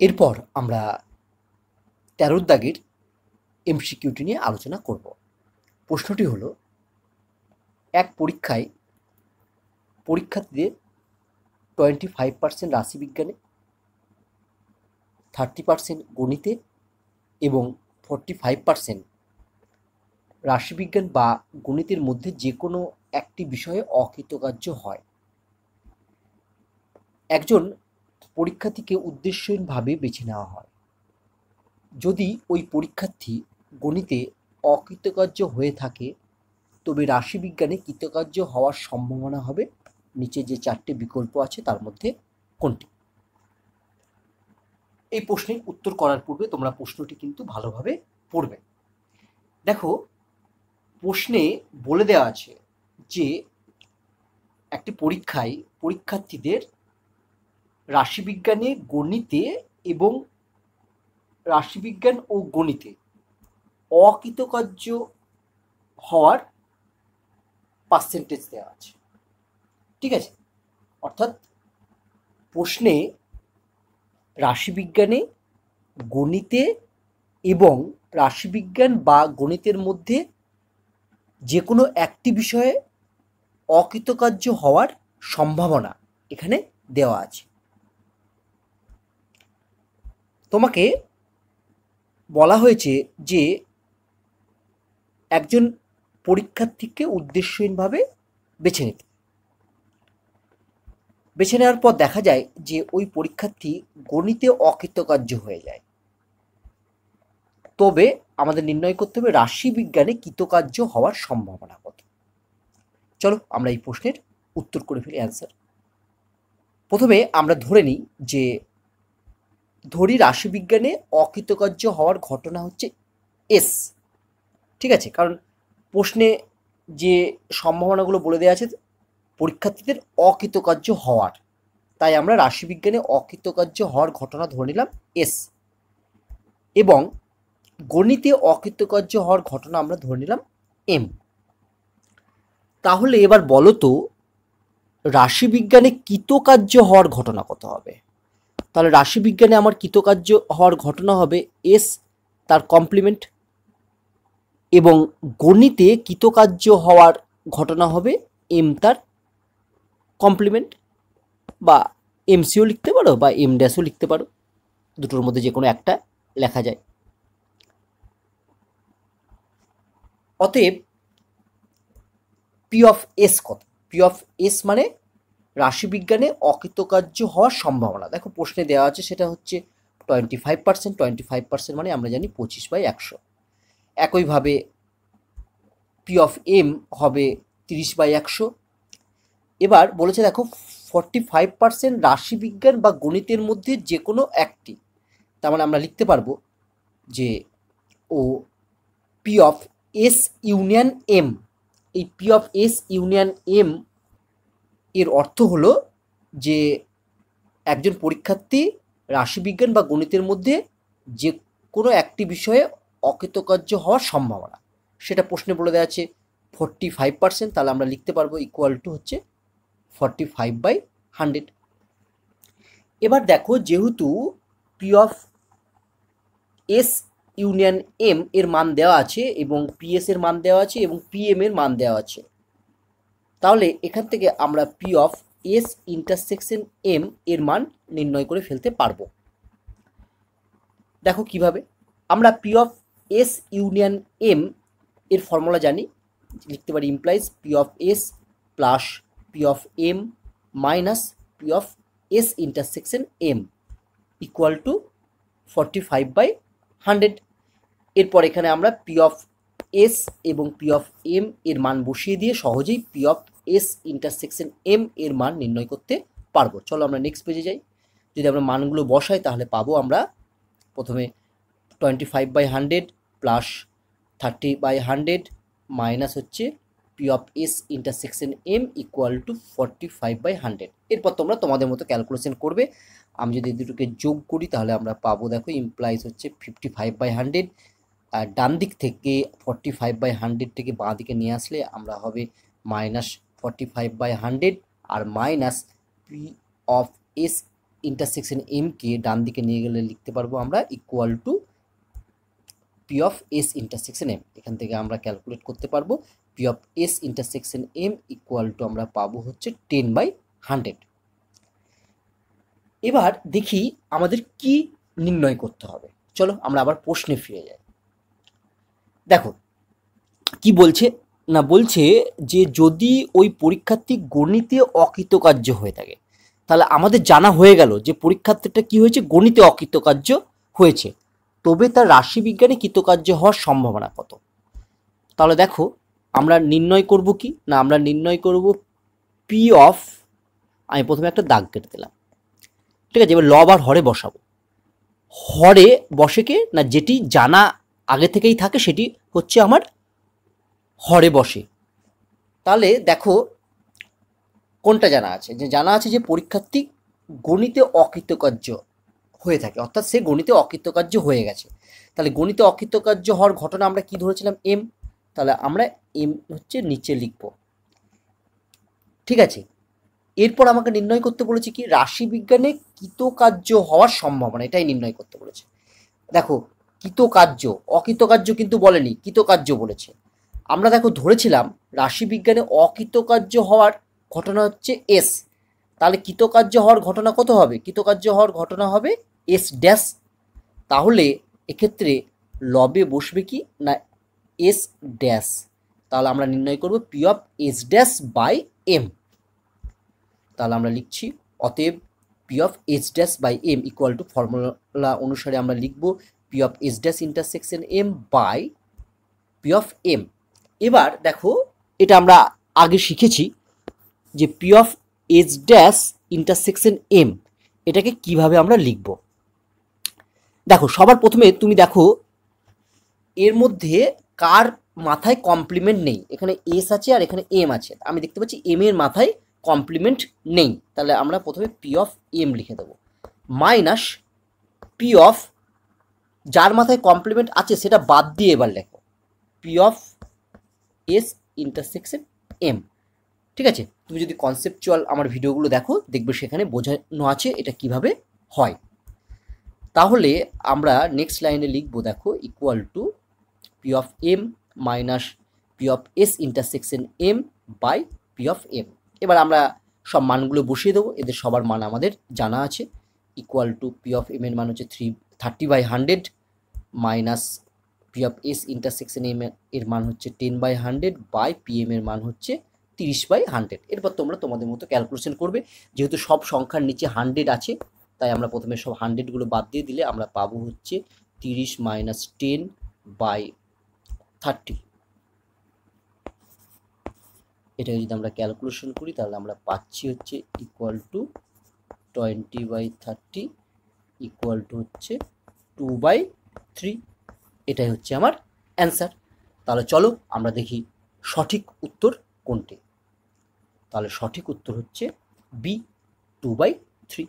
এরপর আমরা ১৩ দাগের এমসিকিউটি নিয়ে আলোচনা করব। প্রশ্নটি হলো, এক পরীক্ষায় পরীক্ষার্থীদের 25% রাশিবিজ্ঞানে, 30% গণিতে এবং 45% রাশিবিজ্ঞান বা গণিতের মধ্যে যে কোনো একটি বিষয়ে অকৃতকার্য হয়। একজন পরীক্ষার্থীকে উদ্দেশ্যহীনভাবে বেছে নেওয়া হয়। যদি ওই পরীক্ষার্থী গণিতে অকৃতকার্য হয়ে থাকে, তবে রাশিবিজ্ঞানে কৃতকার্য হওয়ার সম্ভাবনা হবে নিচে যে 4টি বিকল্প আছে তার মধ্যে কোনটি? এই প্রশ্নের উত্তর করার পূর্বে তোমরা প্রশ্নটি কিন্তু ভালোভাবে পড়বে। দেখো, প্রশ্নে বলে দেওয়া আছে যে একটি পরীক্ষায় পরীক্ষার্থীদের রাশিবিজ্ঞানে, গণিতে এবং রাশিবিজ্ঞান ও গণিতে অকৃতকার্য হওয়ার পার্সেন্টেজ দেওয়া আছে। ঠিক আছে, অর্থাৎ প্রশ্নে রাশিবিজ্ঞানে, গণিতে এবং রাশিবিজ্ঞান বা গণিতের মধ্যে যে কোনো একটি বিষয়ে অকৃতকার্য হওয়ার সম্ভাবনা এখানে দেওয়া আছে। তোমাকে বলা হয়েছে যে একজন পরীক্ষার্থীকে উদ্দেশ্যহীনভাবে বেছে নিতে। বেছে নেওয়ার পর দেখা যায় যে ওই পরীক্ষার্থী গণিতে অকৃতকার্য হয়ে যায়, তবে আমাদের নির্ণয় করতে হবে রাশিবিজ্ঞানে কৃতকার্য হওয়ার সম্ভাবনা কত। চলো আমরা এই প্রশ্নের উত্তর করে ফেলি, অ্যান্সার। প্রথমে আমরা ধরে নিই যে রাশিবিজ্ঞানে অকৃতকার্য হওয়ার ঘটনা হচ্ছে এস। ঠিক আছে, কারণ প্রশ্নে যে সম্ভাবনাগুলো বলে দেওয়া আছে পরীক্ষার্থীদের অকৃতকার্য হওয়ার, তাই আমরা রাশিবিজ্ঞানে অকৃতকার্য হওয়ার ঘটনা ধরে নিলাম এস, এবং গণিতে অকৃতকার্য হওয়ার ঘটনা আমরা ধরে নিলাম এম। তাহলে এবার বলো তো রাশিবিজ্ঞানে কৃতকার্য হওয়ার ঘটনা কত হবে? তাহলে রাশিবিজ্ঞানে আমার কৃতকার্য হওয়ার ঘটনা হবে এস তার কমপ্লিমেন্ট, এবং গণিতে কৃতকার্য হওয়ার ঘটনা হবে এম তার কমপ্লিমেন্ট, বা এমসিও লিখতে পারো বা এম ড্যাশও লিখতে পারো, দুটোর মধ্যে যে কোনো একটা লেখা যায়। অতএব পি অফ এস কত? পি অফ এস মানে রাশিবিজ্ঞানে অকৃতকার্য হওয়ার সম্ভাবনা। দেখো প্রশ্নে দেওয়া আছে সেটা হচ্ছে 25%। 25% মানে আমরা জানি 25/100। একইভাবে পি অফ এম হবে 30/100। এবার বলেছে দেখো 45% রাশিবিজ্ঞান বা গণিতের মধ্যে যে কোনো একটি, তার মানে আমরা লিখতে পারবো যে ও P of S union M. এই P of S union M এর অর্থ হলো যে একজন পরীক্ষার্থী রাশিবিজ্ঞান বা গণিতের মধ্যে যে কোনো একটি বিষয়ে অকৃতকার্য হওয়ার সম্ভাবনা, সেটা প্রশ্নে বলে দেওয়া আছে 45%। তাহলে আমরা লিখতে পারবো ইকুয়াল টু হচ্ছে 45/100। এবার দেখো, যেহেতু P of S union M এর মান দেওয়া আছে এবং পিএস এর মান দেওয়া আছে এবং পিএম এর মান দেওয়া আছে, তাহলে এখান থেকে আমরা P of S intersection M এর মান নির্ণয় করে ফেলতে পারবো। দেখো কিভাবে, আমরা P of S union M এর ফর্মুলা জানি, লিখতে পারি implies P of S plus P of M minus P of S intersection M equal to 45/100। এরপর এখানে আমরা পি অফ এস এবং পি অফ এম এর মান বসিয়ে দিয়ে সহজেই P of S intersection M এর মান নির্ণয় করতে পারবো। চলো আমরা নেক্সট পেজে যাই। যদি আমরা মানগুলো বসাই তাহলে পাবো আমরা প্রথমে 25/100 প্লাস 30/100 মাইনাস হচ্ছে P of S intersection M equal to 45/100। এরপর তোমরা তোমাদের মতো ক্যালকুলেশন করবে। আমি যদি দুটোকে যোগ করি তাহলে আমরা পাবো, দেখো ইমপ্লাইজ হচ্ছে 55/100। আর ডান দিক থেকে 45/100 থেকে বাঁ দিকে নিয়ে আসলে আমরা হবে মাইনাস 45/100 আর minus P of S intersection এমকে ডান দিকে নিয়ে গেলে লিখতে পারবো আমরা equal to P of S intersection M. এখান থেকে আমরা ক্যালকুলেট করতে পারবো P of S intersection M equal to আমরা পাবো হচ্ছে 10/100। এবার দেখি আমাদের কি নির্ণয় করতে হবে। চলো আমরা আবার প্রশ্নে ফিরে যাই। দেখো কি বলছে না, বলছে যে যদি ওই পরীক্ষার্থী গণিতে অকৃতকার্য হয়ে থাকে, তাহলে আমাদের জানা হয়ে গেল যে পরীক্ষার্থীটা কি হয়েছে, গণিতে অকৃতকার্য হয়েছে, তবে তার রাশিবিজ্ঞানে কৃতকার্য হওয়ার সম্ভাবনা কত। তাহলে দেখো আমরা নির্ণয় করব কি না, আমরা নির্ণয় করব পি অফ, আমি প্রথমে একটা দাগ কেটে দিলাম, ঠিক আছে। এবার লব আর হরে বসাবো। হরে বসে কে না, যেটি জানা আগে থেকেই থাকে সেটি হচ্ছে আমার হরে বসে। তাহলে দেখো কোনটা জানা আছে, যে জানা আছে যে পরীক্ষার্থী গণিতে অকৃতকার্য হয়ে থাকে, অর্থাৎ সে গণিতে অকৃতকার্য হয়ে গেছে। তাহলে গণিতে অকৃতকার্য হওয়ার ঘটনা আমরা কি ধরেছিলাম, এম। তাহলে আমরা এম হচ্ছে নিচে লিখব, ঠিক আছে। এরপর আমাকে নির্ণয় করতে বলেছে কি, রাশিবিজ্ঞানে কৃতকার্য হওয়ার সম্ভাবনা, এটাই নির্ণয় করতে বলেছে। দেখো কৃতকার্য, অকৃতকার্য কিন্তু বলেনি, কৃতকার্য বলেছে। আমরা দেখো ধরেছিলাম রাশিবিজ্ঞানে অকৃতকার্য হওয়ার ঘটনা হচ্ছে এস, তাহলে কৃতকার্য হওয়ার ঘটনা কত হবে, কৃতকার্য হওয়ার ঘটনা হবে এস ড্যাশ। তাহলে এক্ষেত্রে লবে বসবে কি না, এস ড্যাশ। তাহলে আমরা নির্ণয় করব P of S dash by M. তাহলে আমরা লিখছি অতএব P of S dash by M equal to, formula অনুসারে আমরা লিখব P of S dash intersection M by P of M. এবার দেখো এটা আমরা আগে শিখেছি যে P of S dash intersection M এটাকে কিভাবে আমরা লিখব। দেখো সবার প্রথমে তুমি দেখো এর মধ্যে কার মাথায় কমপ্লিমেন্ট নেই, এখানে এস আছে আর এখানে এম আছে, আমি দেখতে পাচ্ছি এম এর মাথায় কমপ্লিমেন্ট নেই। তাহলে আমরা প্রথমে পি অফ এম লিখে দেবো মাইনাস পি অফ, যার মাথায় কমপ্লিমেন্ট আছে সেটা বাদ দিয়ে এবার লেখো P of S intersection M, ঠিক আছে। তুমি যদি কনসেপচুয়াল আমার ভিডিওগুলো দেখো দেখবে সেখানে বোঝানো আছে এটা কিভাবে হয়। তাহলে আমরা নেক্সট লাইনে লিখবো দেখো equal to P of M minus P of S intersection M by P of M. এবার আমরা সব মানগুলো বসিয়ে দেবো, এদের সবার মান আমাদের জানা আছে। Equal to P of M এর মান হচ্ছে 30/100 minus P of S intersection M এর মান হচ্ছে 10/100 বাই পি এম এর মান হচ্ছে 30/100। এরপর তোমরা তোমাদের মতো ক্যালকুলেশন করবে, যেহেতু সব সংখ্যার নিচে 100 আছে তাই আমরা প্রথমে সব 100গুলো বাদ দিয়ে দিলে আমরা পাবো হচ্ছে 30 মাইনাস 10/30। এটা যদি আমরা ক্যালকুলেশন করি তাহলে আমরা পাচ্ছি হচ্ছে ইকুয়াল টু 20/30 ইকুয়াল টু হচ্ছে 2/3। এটাই হচ্ছে আমার অ্যান্সার। তাহলে চলো আমরা দেখি সঠিক উত্তর কোনটি। তাহলে সঠিক উত্তর হচ্ছে বি, 2/3।